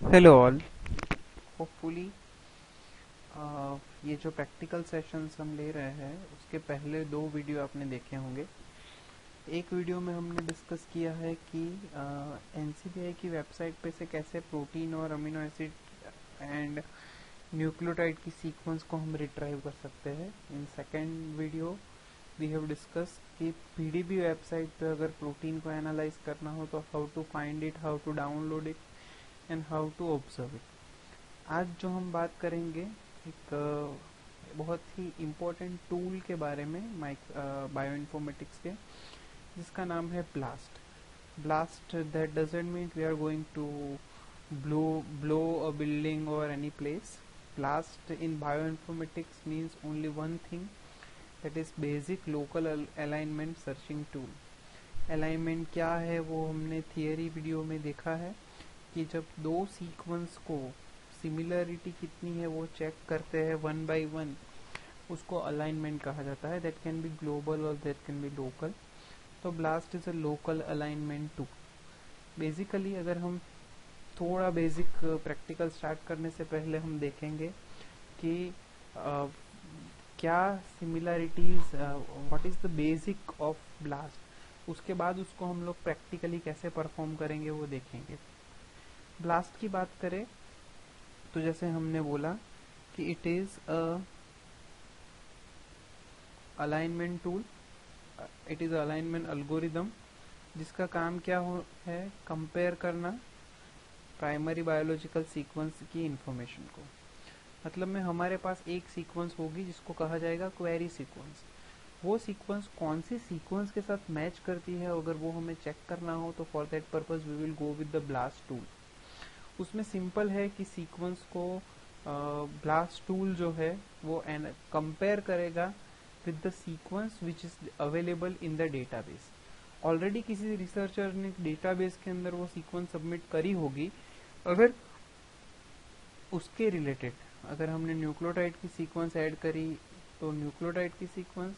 Hello all. Hopefully ये जो practical sessions हम ले रहे हैं उसके पहले दो वीडियो आपने देखे होंगे। एक वीडियो में हमने डिस्कस किया है कि एनसीबीआई की वेबसाइट पे से कैसे प्रोटीन और अमीनो एसिड एंड न्यूक्लियोटाइड की सीक्वेंस को हम रिट्राइव कर सकते हैं। In second video we have discuss कि पीडीबी वेबसाइट पे अगर प्रोटीन को एनालाइज करना हो तो how to find it, how to download it and how to observe it. आज जो हम बात करेंगे एक बहुत ही इम्पोर्टेंट टूल के बारे में बायोइन्फॉर्मेटिक्स के, जिसका नाम है blast. Blast that doesn't mean we are going to blow a building or any place. Blast in bioinformatics means only one thing, that is basic local alignment searching tool. Alignment क्या है वो हमने theory video में देखा है कि जब दो सीक्वेंस को सिमिलरिटी कितनी है वो चेक करते हैं वन बाय वन, उसको अलाइनमेंट कहा जाता है। दैट कैन बी ग्लोबल और दैट कैन बी लोकल। तो blast is a local alignment too. Basically अगर हम थोड़ा बेसिक प्रैक्टिकल स्टार्ट करने से पहले हम देखेंगे कि क्या similarities, what is the basic of blast. उसके बाद उसको हम लोग प्रैक्टिकली कैसे परफॉर्म करेंगे वो देखेंगे। ब्लास्ट की बात करें तो जैसे हमने बोला कि it is a alignment tool, it is alignment algorithm, जिसका काम क्या है, कंपेयर करना प्राइमरी बायोलॉजिकल सीक्वेंस की इंफॉर्मेशन को। मतलब में हमारे पास एक सीक्वेंस होगी जिसको कहा जाएगा क्वेरी सीक्वेंस। वो सीक्वेंस कौन सी सीक्वेंस के साथ मैच करती है, अगर वो हमें चेक करना हो तो for that purpose we will go with the blast tool. उसमें सिंपल है कि सीक्वेंस को ब्लास्ट टूल जो है वो कंपेयर करेगा with the sequence which is available in the database. Already किसी रिसर्चर ने डेटाबेस के अंदर वो सीक्वेंस सबमिट करी होगी। अगर उसके रिलेटेड अगर हमने न्यूक्लियोटाइड की सीक्वेंस ऐड करी तो न्यूक्लियोटाइड की सीक्वेंस,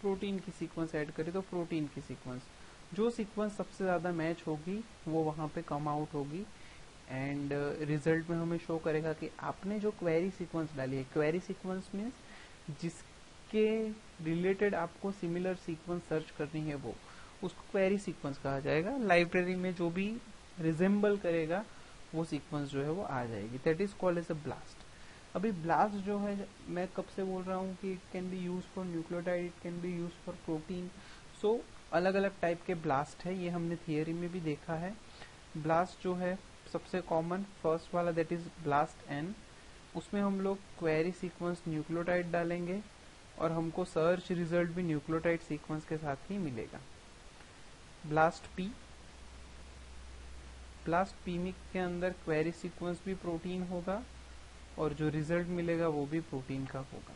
प्रोटीन की सीक्वेंस ऐड करी तो प्रोटीन की सीक्वेंस, जो सीक्वेंस सबसे ज्यादा मैच होगी वो वहां पे कम आउट होगी एंड रिजल्ट में हमें शो करेगा कि आपने जो क्वेरी सीक्वेंस डाली है, क्वेरी सीक्वेंस मीन्स जिसके रिलेटेड आपको सिमिलर सीक्वेंस सर्च करनी है वो, उसको क्वेरी सीक्वेंस कहा जाएगा। लाइब्रेरी में जो भी रिजेंबल करेगा वो सीक्वेंस जो है वो आ जाएगी। That is called as a blast. अभी ब्लास्ट जो है, मैं कब से बोल रहा हूँ कि it can be use for nucleotide, it can be use for protein. So अलग अलग टाइप के ब्लास्ट है, ये हमने थियरी में भी देखा है। ब्लास्ट जो है सबसे कॉमन फर्स्ट वाला दैट इज ब्लास्ट एन, उसमें हम लोग क्वेरी सीक्वेंस न्यूक्लियोटाइड डालेंगे और हमको सर्च रिजल्ट भी न्यूक्लियोटाइड सीक्वेंस के साथ ही मिलेगा। ब्लास्ट पी, ब्लास्ट पी के अंदर क्वेरी सीक्वेंस भी प्रोटीन होगा और जो रिजल्ट मिलेगा वो भी प्रोटीन का होगा।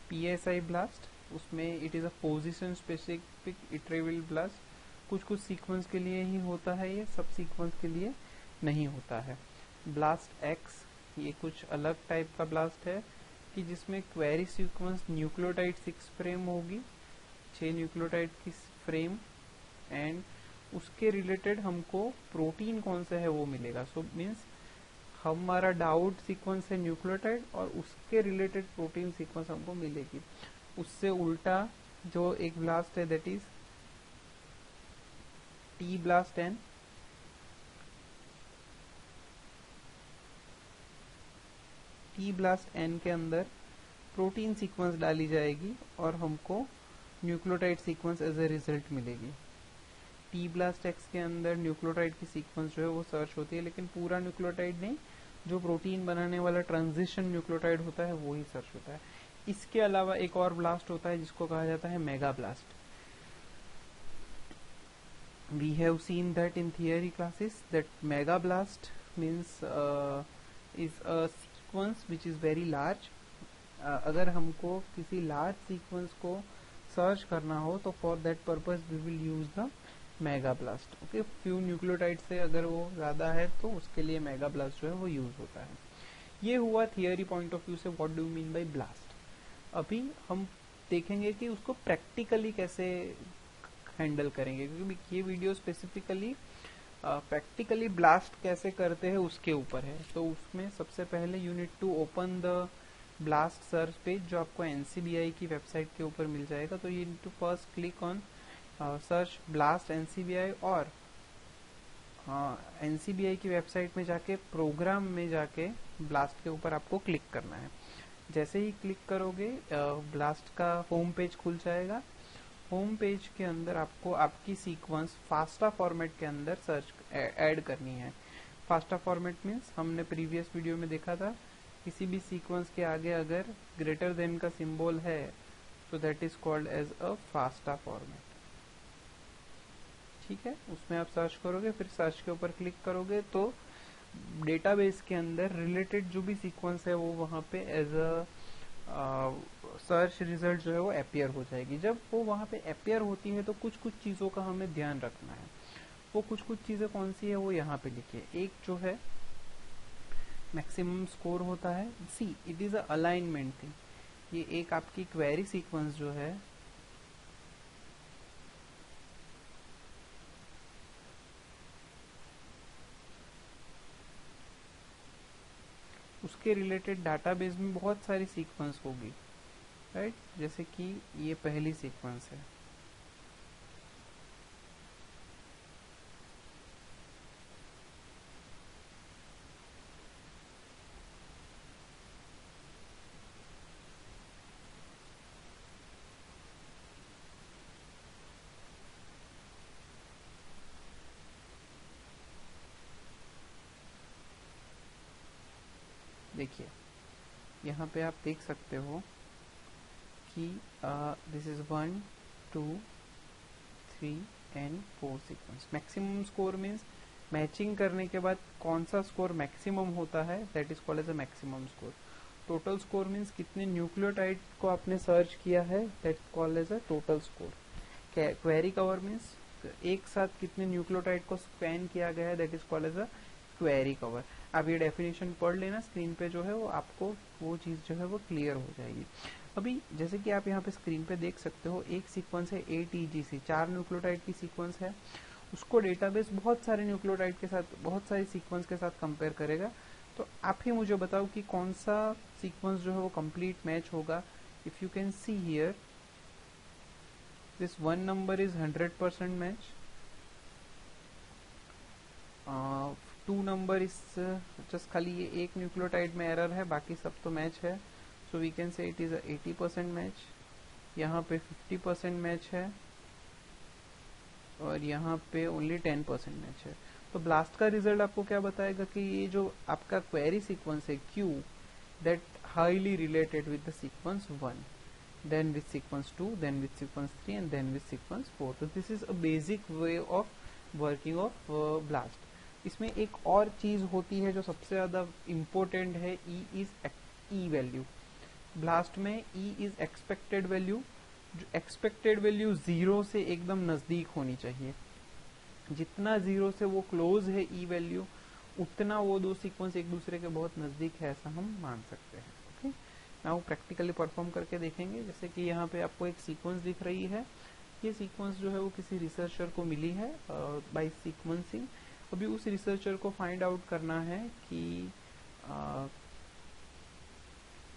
पीएसआई ब्लास्ट, उसमें it is a position specific iterable blast. कुछ कुछ सीक्वेंस के लिए ही होता है, ये सब सीक्वेंस के लिए नहीं होता है। ब्लास्ट एक्स, ये कुछ अलग टाइप का ब्लास्ट है कि जिसमें क्वेरी सीक्वेंस न्यूक्लियोटाइड 6 फ्रेम होगी, 6 न्यूक्लियोटाइड की फ्रेम, एंड उसके रिलेटेड हमको प्रोटीन कौन सा है वो मिलेगा। सो मीन्स हमारा डाउट सीक्वेंस है न्यूक्लियोटाइड और उसके रिलेटेड प्रोटीन सीक्वेंस हमको मिलेगी। उससे उल्टा जो एक ब्लास्ट है that is T blast N, T blast N के अंदर प्रोटीन सीक्वेंस डाली जाएगी और हमको nucleotide sequence as a result मिलेगी। टी ब्लास्ट एक्स के अंदर न्यूक्लियोटाइड की सीक्वेंस जो है वो सर्च होती है, लेकिन पूरा न्यूक्लियोटाइड नहीं, जो प्रोटीन बनाने वाला ट्रांजिशन न्यूक्लियोटाइड होता है वो ही सर्च होता है। इसके अलावा एक और ब्लास्ट होता है जिसको कहा जाता है mega blast. We have seen that in theory classes that mega blast means is a sequence which is very large. अगर हमको किसी लार्ज सीक्वेंस को सर्च करना हो तो for that purpose we will use the mega blast. Okay, few nucleotide से अगर वो ज्यादा है तो उसके लिए मेगा ब्लास्ट जो है वो यूज होता है। ये हुआ थियरी पॉइंट ऑफ व्यू से what do mean by blast. अभी हम देखेंगे कि उसको प्रैक्टिकली कैसे हैंडल करेंगे, क्योंकि ये वीडियो स्पेसिफिकली प्रैक्टिकली ब्लास्ट कैसे करते हैं उसके ऊपर है। तो उसमें सबसे पहले you need to open the blast search page जो आपको NCBI की वेबसाइट के ऊपर मिल जाएगा। तो you need to first click on search blast NCBI, और NCBI की वेबसाइट में जाके प्रोग्राम में जाके ब्लास्ट के ऊपर आपको क्लिक करना है। जैसे ही क्लिक करोगे ब्लास्ट का होम पेज खुल जाएगा। होम पेज के अंदर आपको आपकी सीक्वेंस फास्टा फॉर्मेट के अंदर सर्च ऐड करनी है। फास्टा फॉर्मेट मीन्स हमने प्रीवियस वीडियो में देखा था, किसी भी सीक्वेंस के आगे अगर ग्रेटर देन का सिंबल है तो that is called as a FASTA format. ठीक है, उसमें आप सर्च करोगे, फिर सर्च के ऊपर क्लिक करोगे तो डेटाबेस के अंदर रिलेटेड जो भी सीक्वेंस है वो वहाँ पे एज अ सर्च रिजल्ट जो है वो अपीयर हो जाएगी। जब वो वहाँ पे अपीयर होती है तो कुछ कुछ चीज़ों का हमें ध्यान रखना है। वो कुछ कुछ चीज़ें कौन सी है वो यहाँ पे लिखिए। एक जो है मैक्सिमम स्कोर होता है, see it is a alignment thing. ये एक आपकी क्वेरी सीक्वेंस जो है उसके रिलेटेड डाटाबेस में बहुत सारी सीक्वेंस होगी, राइट। जैसे कि ये पहली सीक्वेंस है, देखिए यहाँ पे आप देख सकते हो कि this is 1 2 3 and 4 sequence. Maximum score means matching करने के बाद कौन सा स्कोर मैक्सिमम होता है, that is called as a maximum score. Total score means कितने न्यूक्लियोटाइड को आपने सर्च किया है, that called as a total score. Query cover means एक साथ कितने न्यूक्लियोटाइड को स्कैन किया गया है, that is called as a query cover. आप ये डेफिनेशन पढ़ लेना, स्क्रीन पे जो है वो आपको वो चीज जो है वो क्लियर हो जाएगी। अभी जैसे कि आप यहाँ पे स्क्रीन पे देख सकते हो, एक सीक्वेंस है ATGC, 4 न्यूक्लियोटाइड की सीक्वेंस है। उसको डेटाबेस बहुत सारे न्यूक्लियोटाइड के साथ, बहुत सारे सीक्वेंस के साथ कंपेयर करेगा। तो आप ही मुझे बताओ कि कौन सा सीक्वेंस जो है वो कंप्लीट मैच होगा। If you can see here this one number is 100% match, 2 number इस जस्ट खाली ये एक न्यूक्लियोटाइड में एरर है, बाकी सब तो मैच है। So we can say it is 80% match. यहाँ पे 50% मैच है और यहाँ पे ओनली 10% मैच है। तो ब्लास्ट का रिजल्ट आपको क्या बताएगा कि ये जो आपका क्वेरी सीक्वेंस है Q, that highly related with the sequence 1, then with sequence 2, then with sequence 3 and then with sequence 4. तो this is a basic way of working of blast. इसमें एक और चीज होती है जो सबसे ज्यादा इम्पोर्टेंट है, E is E value. Blast में E is एक्सपेक्टेड वैल्यू। जो एक्सपेक्टेड वैल्यू 0 से एकदम नजदीक होनी चाहिए। जितना 0 से वो क्लोज है E वैल्यू, उतना वो दो सीक्वेंस एक दूसरे के बहुत नजदीक है, ऐसा हम मान सकते हैं। ओके, नाउ प्रैक्टिकली परफॉर्म करके देखेंगे। जैसे कि यहाँ पे आपको एक सीक्वेंस दिख रही है, ये सीक्वेंस जो है वो किसी रिसर्चर को मिली है बाय सीक्वेंसिंग। अभी उस रिसर्चर को फाइंड आउट करना है कि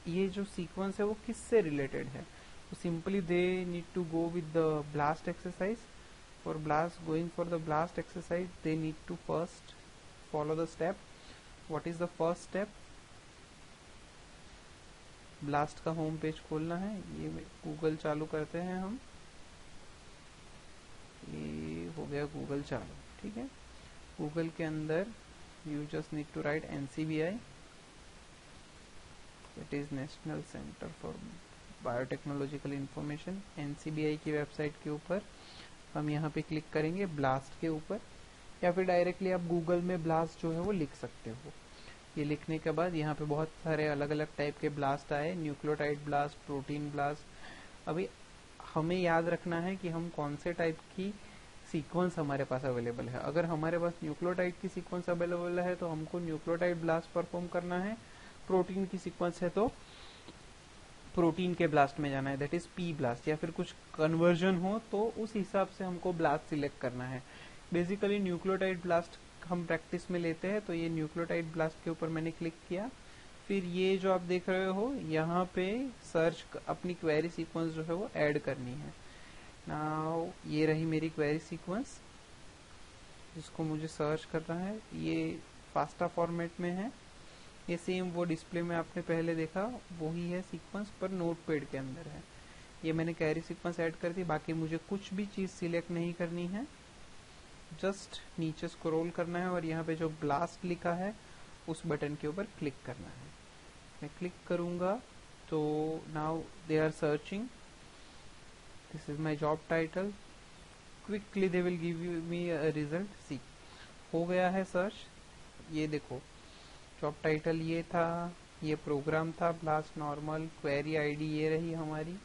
ये जो सीक्वेंस है वो किससे रिलेटेड है। तो simply they need to go with the blast exercise. For blast, going for the blast exercise, they need to first follow the step. What is the first step? ब्लास्ट का होम पेज खोलना है। ये Google चालू करते हैं हम, ये हो गया गूगल चालू। ठीक है, गूगल के अंदर you just need to write NCBI, it is national centre for biotechnological information. NCBI की वेबसाइट के ऊपर हम यहाँ पे क्लिक करेंगे ब्लास्ट के ऊपर, या फिर डायरेक्टली आप गूगल में ब्लास्ट जो है वो लिख सकते हो। ये लिखने के बाद यहाँ पे बहुत सारे अलग अलग टाइप के ब्लास्ट आए, न्यूक्लियोटाइड ब्लास्ट, प्रोटीन ब्लास्ट। अभी हमें याद रखना है कि हम कौन से टाइप की सीक्वेंस हमारे पास अवेलेबल है। अगर हमारे पास न्यूक्लियोटाइड की सीक्वेंस अवेलेबल है तो हमको न्यूक्लियोटाइड ब्लास्ट परफॉर्म करना है। प्रोटीन की सीक्वेंस है तो प्रोटीन के ब्लास्ट में जाना है, दैट इज P ब्लास्ट। या फिर कुछ कन्वर्जन हो तो उस हिसाब से हमको ब्लास्ट सिलेक्ट करना है। बेसिकली न्यूक्लियोटाइड ब्लास्ट हम प्रैक्टिस में लेते हैं, तो ये न्यूक्लियोटाइड ब्लास्ट के ऊपर मैंने क्लिक किया। फिर ये जो आप देख रहे हो यहाँ पे सर्च अपनी क्वेरी सीक्वेंस जो है वो ऐड करनी है। नाउ ये रही मेरी क्वेरी सीक्वेंस जिसको मुझे सर्च करना है। ये फास्टा फॉर्मेट में है। ये सेम वो डिस्प्ले में आपने पहले देखा वही है सीक्वेंस, पर नोटपैड के अंदर है। ये मैंने क्वेरी सीक्वेंस ऐड कर दी। बाकी मुझे कुछ भी चीज सिलेक्ट नहीं करनी है, जस्ट नीचे स्क्रॉल करना है और यहाँ पे जो ब्लास्ट लिखा है उस बटन के ऊपर क्लिक करना है। मैं क्लिक करूंगा तो now they are searching. This is my job title. Quickly they will give you me a result. See हो गया है सर्च। ये देखो जॉब टाइटल ये था, ये प्रोग्राम था ब्लास्ट नॉर्मल, क्वेरी आईडी ये रही हमारी।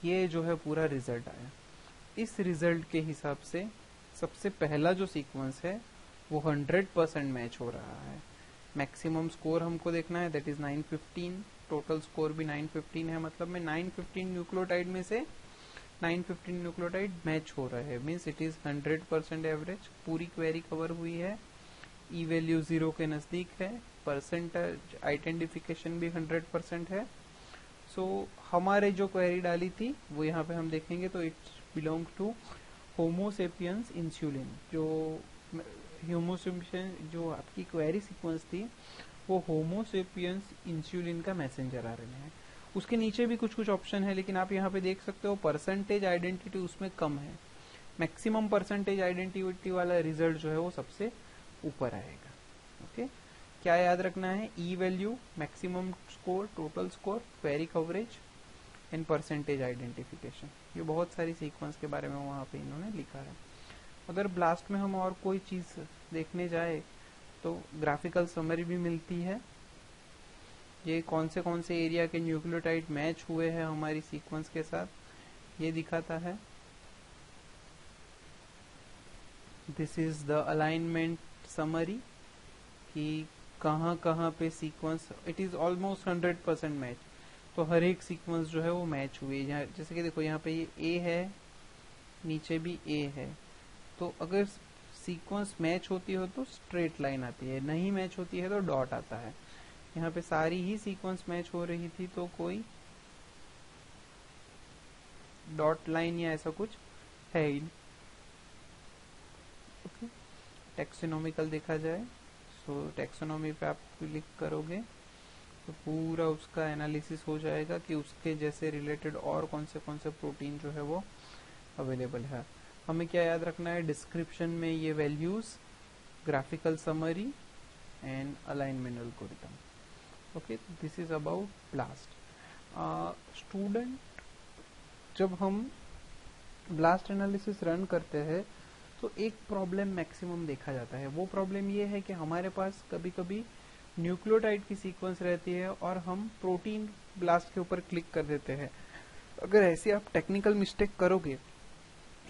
ये जो है पूरा रिजल्ट आया। इस रिजल्ट के हिसाब से सबसे पहला जो सीक्वेंस है वो 100% मैच हो रहा है। मैक्सिमम स्कोर हमको देखना है, दैट इज 915। टोटल स्कोर भी 915 है, मतलब मैं 915 न्यूक्लियोटाइड में से 915 न्यूक्लियोटाइड मैच हो रहा है, मीन्स इट इज 100% एवरेज। पूरी क्वेरी कवर हुई है। ई वैल्यू 0 के नजदीक है। परसेंटेज आइडेंटिफिकेशन भी 100% है। सो हमारे जो क्वेरी डाली थी वो यहाँ पे हम देखेंगे तो it belong to homo sapiens insulin. जो होमोसेपियन जो आपकी क्वेरी सीक्वेंस थी वो होमोसेपियंस इंसुलिन का मैसेंजर आरएनए है। उसके नीचे भी कुछ कुछ ऑप्शन है, लेकिन आप यहाँ पे देख सकते हो परसेंटेज आइडेंटिटी उसमें कम है। मैक्सिमम परसेंटेज आइडेंटिटी वाला रिजल्ट जो है वो सबसे ऊपर आएगा। ओके, क्या याद रखना है? ई value, maximum score, total score, query coverage and percentage identification. ये बहुत सारी सीक्वेंस के बारे में वहां पे इन्होंने लिखा है। अगर ब्लास्ट में हम और कोई चीज देखने जाए तो ग्राफिकल समरी भी मिलती है। ये कौन से एरिया के न्यूक्लियोटाइड मैच हुए हैं हमारी सीक्वेंस के साथ ये दिखाता है। This is the alignment summary कि कहाँ पे sequence, it is almost 100% match. तो हर एक सीक्वेंस जो है वो मैच हुई है। जैसे कि देखो यहाँ पे ये ए है, नीचे भी ए है। तो अगर सीक्वेंस मैच होती हो तो स्ट्रेट लाइन आती है, नहीं मैच होती है तो डॉट आता है। यहाँ पे सारी ही सीक्वेंस मैच हो रही थी तो कोई डॉट लाइन या ऐसा कुछ है ही। ओके, टेक्सोनॉमिकल देखा जाए सो टेक्सोनॉमी पे आप क्लिक करोगे तो पूरा उसका एनालिसिस हो जाएगा कि उसके जैसे रिलेटेड और कौन से प्रोटीन जो है वो अवेलेबल है। हमें क्या याद रखना है? डिस्क्रिप्शन में ये values, graphical summary and alignment algorithm. Okay, this is about blast. Student, जब हम ब्लास्ट एनालिसिस रन करते हैं तो एक प्रॉब्लम मैक्सिमम देखा जाता है। वो प्रॉब्लम ये है कि हमारे पास कभी कभी न्यूक्लियोटाइड की सीक्वेंस रहती है और हम प्रोटीन ब्लास्ट के ऊपर क्लिक कर देते हैं। अगर ऐसी आप टेक्निकल मिस्टेक करोगे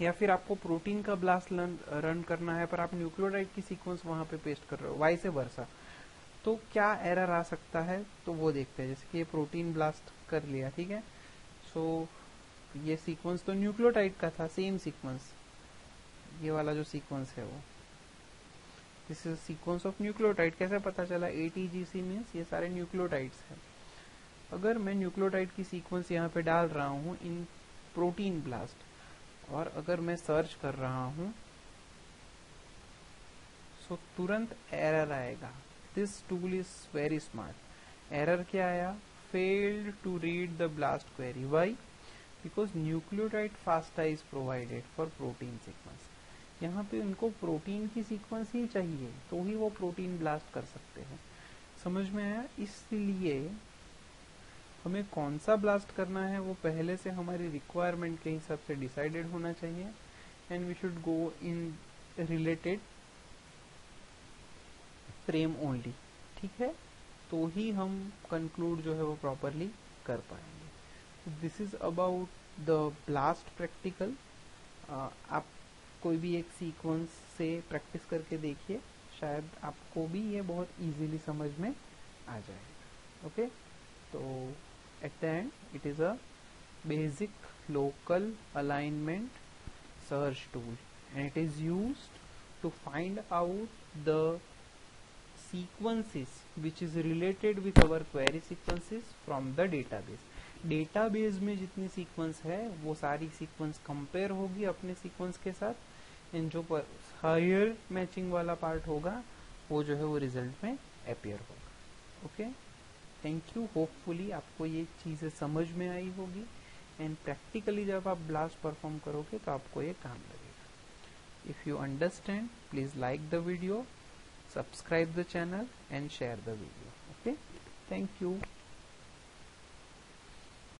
या फिर आपको प्रोटीन का ब्लास्ट रन करना है पर आप न्यूक्लियोटाइड की सीक्वेंस वहां पे पेस्ट कर रहे हो, वाइस वर्सा, तो क्या एरर आ सकता है तो वो देखते हैं। जैसे कि ये प्रोटीन ब्लास्ट कर लिया, ठीक है, सो ये सीक्वेंस तो न्यूक्लियोटाइड का था, सेम सीक्वेंस, ये वाला जो सीक्वेंस है वो, this is sequence of nucleotide. कैसे पता चला? ATGC मीन्स ये सारे न्यूक्लियोटाइड्स हैं। अगर मैं न्यूक्लियोटाइड की सीक्वेंस यहाँ पे डाल रहा हूँ इन प्रोटीन ब्लास्ट और अगर मैं सर्च कर रहा हूँ सो तुरंत एरर आएगा। This tool is very smart. Error क्या आया? Failed to read the blast query. Why? Because nucleotide FASTA is provided for protein sequence. यहाँ पे उनको प्रोटीन की सीक्वेंस ही चाहिए तो ही वो प्रोटीन ब्लास्ट कर सकते हैं। समझ में आया? इसलिए हमें कौन सा ब्लास्ट करना है वो पहले से हमारी रिक्वायरमेंट के हिसाब से डिसाइडेड होना चाहिए and we should go in related frame only. ठीक है, तो ही हम कंक्लूड जो है वो प्रॉपरली कर पाएंगे। This is about the blast practical. आप कोई भी एक सीक्वेंस से प्रैक्टिस करके देखिए, शायद आपको भी ये बहुत इजीली समझ में आ जाएगा। ओके, तो at the end it is a basic local alignment search tool, and it is used to find out the sequences which is related with our query sequences from the database. Database में जितनी sequence है वो सारी sequence compare होगी अपने sequence के साथ, and जो हायर मैचिंग वाला पार्ट होगा वो जो है वो रिजल्ट में अपीयर होगा. Okay, thank you. होपफुली आपको ये चीजें समझ में आई होगी, एंड प्रैक्टिकली जब आप ब्लास्ट परफॉर्म करोगे तो आपको ये काम लगेगा. If you understand, please like the video, subscribe the channel and share the video. Okay, thank you.